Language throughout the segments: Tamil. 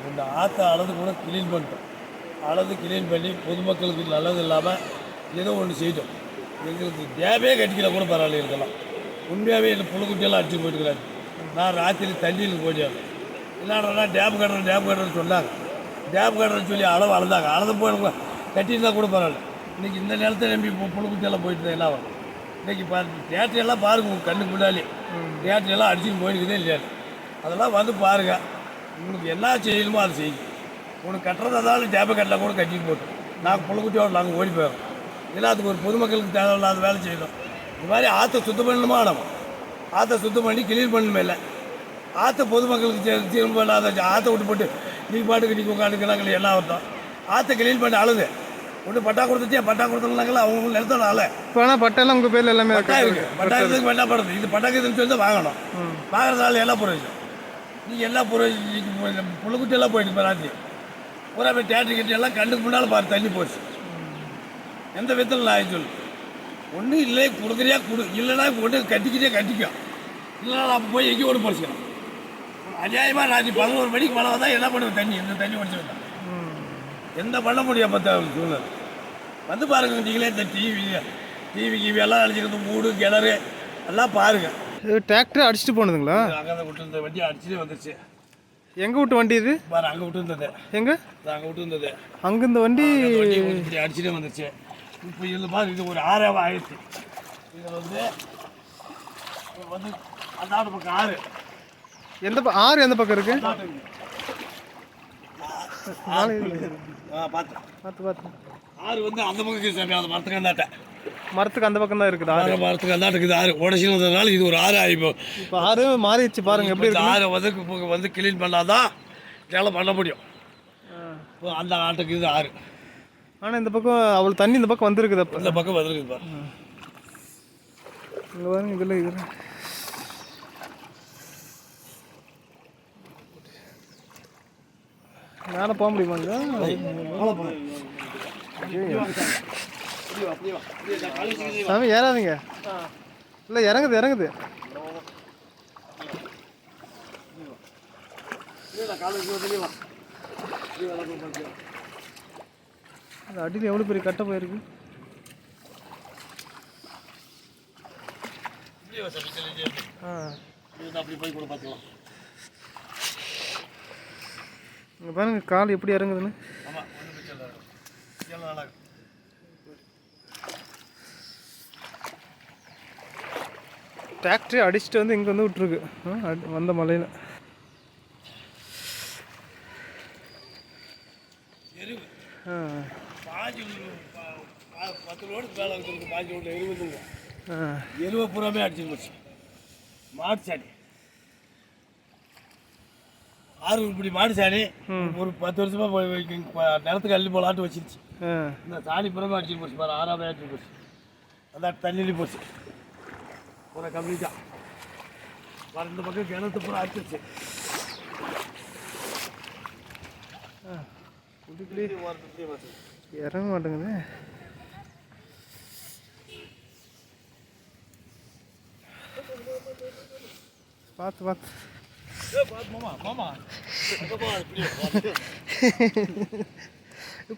இந்த ஆற்றை அளந்து கூட க்ளீன் பண்ணிட்டோம். அளந்து க்ளீன் பண்ணி பொதுமக்களுக்கு நல்லது இல்லாமல் ஏதோ ஒன்று செய்தோம். எங்களுக்கு டேமே கட்டிக்கல கூட பரவாயில்ல இருக்கலாம். உண்மையாகவே இந்த புழுக்குட்டியெல்லாம் அடிச்சு போயிட்டுக்கிறாரு. நான் ராத்திரி தண்ணியில் போயிடுவேன். என்னடா டேம் கட்டுறேன்னு சொன்னாங்க. டேம் கட்டுறேன்னு சொல்லி அளந்தாங்க. அளந்து போய் கட்டியிருந்தா கூட பரவாயில்ல. இன்றைக்கி இந்த நிலத்தை நம்பி புழுக்குட்டியெல்லாம் போயிட்டு என்ன ஆகும்? இன்றைக்கி தேட்டரெல்லாம் பாருங்கள், உங்கள் கண்ணுக்கு முன்னாடி தேட்டரெல்லாம் அடிச்சுட்டு போயிருக்குதே இல்லையா? அதெல்லாம் வந்து பாருங்கள். உங்களுக்கு என்ன செய்யணுமோ அதை செய்யுங்க. உனக்கு கட்டுறதா இருந்தாலும் டேப்பை கட்டலாம் கூட கட்டிட்டு போட்டோம். நாங்கள் புழுக்குட்டியோடு நாங்கள் ஓடி போயிடும். ஏன்னா அதுக்கு ஒரு பொதுமக்களுக்கு தேவையில்லாத வேலை செய்யணும். இந்த மாதிரி ஆற்றை சுத்தம் பண்ணணுமா? நம்ம ஆற்றை சுத்தம் பண்ணி கிளீன் பண்ணணுமே. இல்லை ஆற்றை பொதுமக்களுக்கு திரும்ப இல்லாத ஆற்றை விட்டு போட்டு நீ பாட்டுக்கு நீ உட்காந்துக்கிறாங்களே என்ன அர்த்தம்? ஆற்றை கிளீன் பண்ணி அழுது ஒன்று பட்டா கொடுத்துருந்தாங்களா அவங்க நிலத்தோட ஆளை. இப்போ ஆனால் பட்டெல்லாம் உங்கள் பேரில் எல்லாமே பட்டா இருக்குது. பட்டாக்கிறதுக்கு என்ன பண்ணுறது? இது பட்டாக்கிறதுன்னு சொல்லி தான் வாங்கணும். வாங்குறதால என்ன புரோஜனம்? நீங்கள் என்ன புரோஜனம்? புழுக்குட்டியெல்லாம் போயிட்டு ராத்திரி பூரா போய் தேட்டர் கிட்ட எல்லாம் கண்ணுக்கு முன்னால் பாரு தண்ணி போச்சு. எந்த விதத்தில் நான் சொல்லு ஒன்றும் இல்லை, கொடுக்குறியா கொடு, இல்லைன்னா ஒன்று கட்டிக்கும். இல்லைனா அப்போ போய் எங்கேயும் ஒன்று போச்சுக்கலாம். அநியாயமாக ராத்திரி 11 மணிக்கு மழை வந்தால் என்ன பண்ணுவேன்? இந்த தண்ணி உடச்சுருந்தேன். என்ன பண்ண முடியும்? அப்போ சூழ்நிலை வந்து பாருங்க. நீங்களே இந்த டிவி எல்லாம் அடிச்சுக்கிறது, மூடு கிணறு எல்லாம் பாருங்கள். டிராக்டர் அடிச்சுட்டு போனதுங்களா? அங்கே விட்டு இருந்த வண்டி அடிச்சுட்டே வந்துச்சு. எங்கே விட்டு வண்டி இது? பாரு அங்கே விட்டு இருந்தது. எங்கே? அங்கே விட்டு இருந்தது. அங்கே இந்த வண்டி அடிச்சுட்டே வந்துச்சு. இப்போ இதில் பாரு, இது ஒரு 6 ஆயிடுச்சு. இதில் வந்து அந்த பக்கம் 6. ஆறு எந்த பக்கம் இருக்கு? பார்த்து 6 வந்து அந்த பக்கம் இருக்குது சாமி. அந்த மரத்துக்கு அந்த பக்கம் தான் இருக்குது. மரத்துக்கு அந்த இருக்குது 6 உடச்சி வந்ததுனால இது ஒரு 6 ஆகி இப்போ 6 மாறிடுச்சு பாருங்க. எப்படி இருக்கு? 6 வந்து கிளீன் பண்ணாதான் இதெல்லாம் பண்ண முடியும். இப்போ அந்த ஆட்டுக்கு இது 6. ஆனால் இந்த பக்கம் அவ்வளோ தண்ணி இந்த பக்கம் வந்துருக்குது. அப்போ இந்த பக்கம் வந்துருக்குது பாரு. இங்கே பாருங்க. இதில் மேலே போக முடியுமாங்க? சாமி ஏறாதீங்க. இல்லை இறங்குது. அந்த அடியில் எவ்வளோ பெரிய கட்டை போயிருக்கு. அப்படி போய் கூட பார்த்துக்கலாம். இங்கே பாருங்க கால் எப்படி இறங்குதுன்னு. டிராக்டரை அடிச்சுட்டு வந்து இங்கே வந்து விட்டுருக்கு வந்த மலையில். எருவை பூராமே அடிச்சுட்டு போச்சு. மாட்டு சாணி 6 இப்படி மாட்டு சாணி ஒரு 10 வருஷமா போய் நிலத்துக்கு அள்ளி போலாட்டு வச்சிருச்சு. இந்த சாணி புறமே அடிச்சுட்டு போச்சு பாரு. 6 அடிச்சுட்டு போச்சு. அதான் தண்ணியிலே போச்சு பூரா கம்ப்ளீட்டா. பாரு இந்த பக்கம் கிணத்து பூரா அடிச்சிருச்சு. இறங்க மாட்டேங்குது. பார்த்து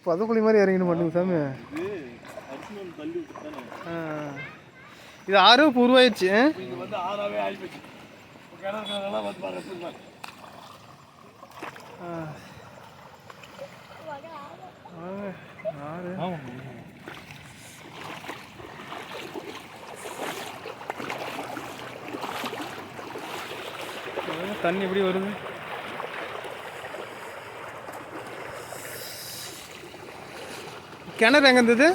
பதக்குழி மாதிரி இறங்கிட மாட்டேங்குது சாமி. இது 6 இப்போ உருவாயிடுச்சு. இது வந்து 6 ஆகிப்போச்சு. கிணறுலாம் வந்து பாருங்க. தண்ணி எப்படி வருது? கிணறு எங்கே இருந்தது?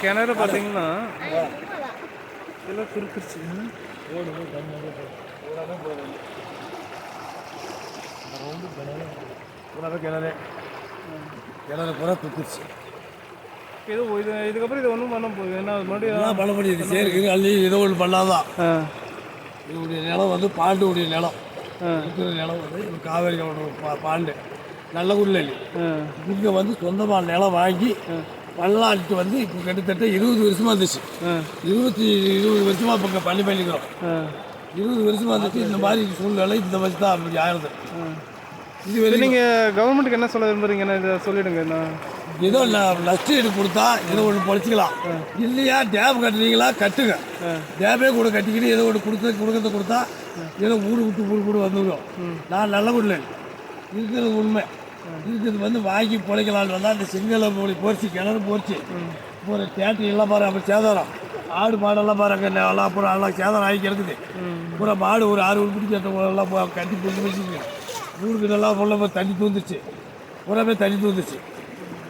கிணறு பார்த்தீங்கன்னா இதெல்லாம் சுருக்கிருச்சு. கிணறு பூரா துப்பிடுச்சு. இதுக்கப்புறம் இது ஒன்றும் பண்ண போகுது. என்ன மறுபடியும் பண்ண முடியுது. சரி அள்ளி ஏதோ ஒன்று பண்ணாதான். இதோடைய நிலம் வந்து பாண்டுடைய நிலம். இருக்கிற நிலம் வந்து காவேரி பாண்டு நல்ல ஊரில் இங்கே வந்து சொந்தமாக நிலம் வாங்கி மண்ணெல்லாம் அடிட்டு வந்து இப்போ கிட்டத்தட்ட 20 வருஷமாக இருந்துச்சு. 20 வருஷமாக இப்போ இங்கே பண்ணிக்கிறோம். 20 வருஷமாக இருந்துச்சு. இந்த மாதிரி சூழ்நிலை இந்த மாதிரி தான் அப்படி ஆயிடுது. இது நீங்கள் கவர்மெண்ட்டுக்கு என்ன சொல்ல விரும்புறீங்க? என்ன இதை சொல்லிவிடுங்க. நான் ஏதோ நஷ்ட ஈடு கொடுத்தா ஏதோ ஒன்று பொழைச்சிக்கலாம். இல்லையா டேம் கட்டுறீங்களா கட்டுங்க. டேமே கூட கட்டிக்கிட்டு ஏதோ ஒன்று கொடுக்கறத கொடுத்தா ஏதோ ஊடு விட்டு கூட வந்துடும். நான் நல்ல குடில இருக்கிறது உண்மை. இருக்கிறது வந்து வாங்கி பிழைக்கலான்னு வந்தால் அந்த செங்கலை போச்சு, கிணறு போச்சு. இப்போ ஒரு தேட்டர் எல்லாம் பாரு அப்போ சேதாரம். ஆடு மாடெல்லாம் பாருங்க எல்லாம் அப்புறம் எல்லாம் சேதாரம் ஆகி கிடக்குது. பூரா மாடு ஒரு 6 உருப்பிடி எல்லாம் கட்டி பிடிச்சி வச்சுருக்கு. ஊருக்கு நல்லா உள்ள தண்ணி தூந்துச்சு. பூராமே தண்ணி தூந்துச்சு.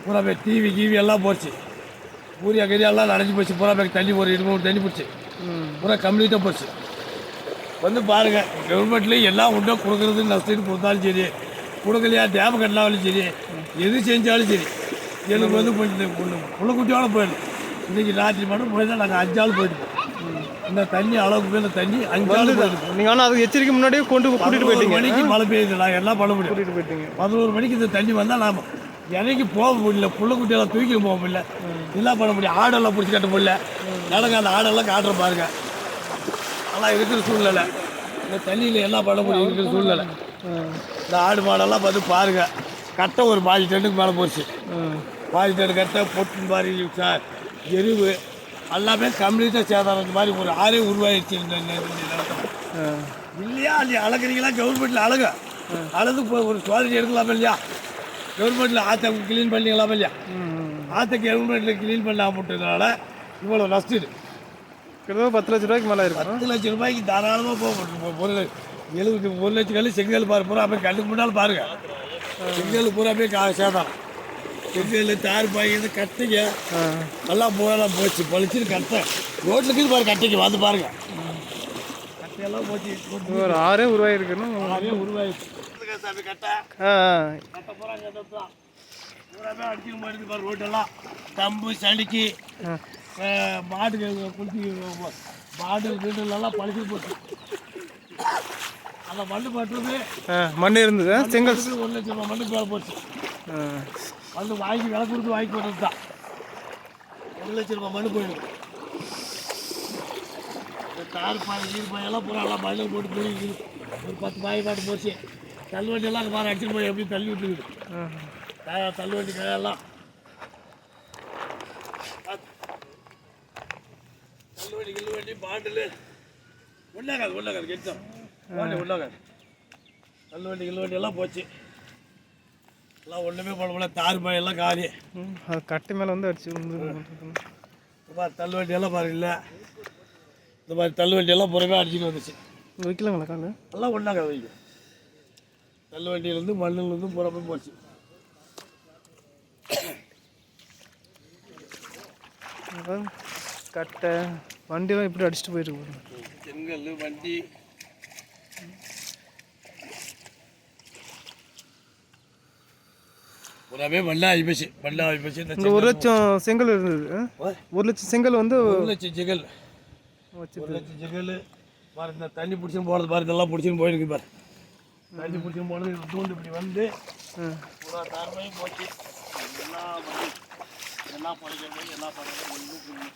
பூராமே டிவி கீவி எல்லாம் போச்சு. பூரியா கறியெல்லாம் நனைஞ்சி போச்சு. பூராமே தண்ணி ஒரு 2 தண்ணி போச்சு. பூரா கம்ப்ளீட்டாக போச்சு. வந்து பாருங்கள், கவர்மெண்ட்லேயும் எல்லாம் உண்டோ கொடுக்குறது நஷ்டம் கொடுத்தாலும் சரி, கொடுக்கலையா டேம் கட்டினாலும் சரி, எது செஞ்சாலும் சரி, எனக்கு வந்து புள்ளக்குட்டியோட போயிடும். இன்றைக்கி ராத்திரி மட்டும் போய் தான் நாங்கள் 5 ஆள் போயிட்டு இந்த தண்ணி அளவுக்கு போய் இந்த தண்ணி 5 ஆள் போயிடுது. நீங்கள் ஆனால் அது எச்சரிக்கை முன்னாடியே கூட்டிகிட்டு போயிட்டீங்க. மணிக்கு மழை பெய்யுது, நான் எல்லாம் பண்ண முடியும். கூட்டிகிட்டு போயிட்டீங்க. 11 மணிக்கு இந்த தண்ணி வந்தால் நாம் இறங்கி போக முடியல. புள்ளக்குட்டியெல்லாம் தூக்கி போக முடியல. இதெல்லாம் பண்ண முடியும். ஆடெல்லாம் பிடிச்சி கட்ட முடியல. நடங்க அந்த ஆடெல்லாம் காட்டுற பாருங்க. நல்லா இருக்கிற சூழ்நிலை. இந்த தண்ணியில் என்ன பண்ண முடியும் இருக்கிற சூழ்நிலை. இந்த ஆடு மாடெல்லாம் பார்த்து பாருங்கள். கட்டை ஒரு பாதி டென்னுக்கு மேலே போச்சு. பாதி டென்னு கட்டை பொட்டு மாதிரி எருவு எல்லாமே கம்ப்ளீட்டாக சேதாரம். இந்த மாதிரி ஒரு ஆறே உருவாயிடுச்சு. இல்லையா இல்லையா அழகிறீங்களா? கவர்மெண்ட்டில் அழகு ஒரு சோதனை எடுக்கலாமா இல்லையா? கவர்மெண்ட்டில் ஆற்றை க்ளீன் பண்ணிக்கலாமா இல்லையா? ஆற்றை கவர்மெண்ட்டில் க்ளீன் பண்ண போட்டதுனால இவ்வளோ நஷ்டம். கிட்டத்தட்ட 10 லட்ச ரூபாய்க்கு மேலே இருக்கும். 10 லட்ச ரூபாய்க்கு தாராளமாக போகும். 1 லட்சம் கல் செங்கல் பூரா போய் கண்ணுக்கு முன்னால் பாருங்கள். செங்கல் பூரா போய் சேதாரம். செங்கல் தார் பாய்க்கு கட்டைங்க எல்லாம் போயெல்லாம் போச்சு. பழிச்சுன்னு கட்டை ரோட்லுக்கு பாரு. கட்டைக்கு வந்து பாருங்கள். கட்டையெல்லாம் போச்சு. ஒரு 6 உருவாயிருக்குன்னு. 6 உருவாயிருக்கு. சாமி கட்டை கட்டை பூரா தான் பூராமே அடிச்சுன்னு போயிருக்கு பாரு. ரோட்டெல்லாம் தம்பு சளிக்கு மாடு குளிச்சு மாடு வீடுலாம் பழிச்சுட்டு போச்சு. அந்த மண்ணு பட்டுறது மண் இருந்தது. செங்கல் 1 லட்சம் ரூபா மண்ணுக்கு மேலே போச்சு. மண்ணு வாங்கி விலை கொடுத்து வாங்கி போட்டது தான். 1 லட்சம் ரூபா மண்ணு போயிடும். தார் பாய் ஈர் பாயெல்லாம் பூரா எல்லாம் மண்ணில் போட்டு போய் ஒரு 10 பாய் பாட்டு போச்சு. தள்ளுவண்டியெல்லாம் அங்கே பாரு அடிச்சுட்டு போய் எப்படி தள்ளி விட்டுருக்குது. தள்ளுவண்டி கடையெல்லாம் தள்ளுவண்டி பாட்டில் உள்ளாகாது கெட்டோம். உள்ளாகாது தள்ளுவண்டி எல்லாம் போச்சு. எல்லாம் ஒன்றுமே பண்ண தார் பாயெல்லாம் காலி. அது கட்டை மேலே வந்து அடிச்சு தள்ளுவண்டியெல்லாம் பாரு. இல்லை இந்த மாதிரி தள்ளுவண்டியெல்லாம் புறமே அடிச்சுட்டு வந்துச்சு. வைக்கலாங்களா காலு? எல்லாம் ஒன்றாகாது வைக்கும். தள்ளுவண்டியிலேருந்து மண்ணிலேருந்து புறமே போச்சு. கட்டை வண்டியெல்லாம் இப்படி அடிச்சுட்டு போயிருக்கு. செங்கல் வண்டி புறாமே மண்ணா ஆகிப்போச்சு. இந்த 1 லட்சம் செங்கல் இருந்தது. 1 லட்சம் செங்கல் வந்து 1 லட்சம் செங்கல் 1 லட்சம் செங்கல் பாரு. இந்த தண்ணி பிடிச்சின்னு போகிறது பாரு. இதெல்லாம் பிடிச்சின்னு போயிருக்கு பாரு. தண்ணி பிடிச்சின்னு போனது தூண்டு இப்படி வந்து பூரா தார்மையும் போச்சு. எல்லாம் படிக்கிறது எல்லாம் பண்ணுறது ஒன்றும்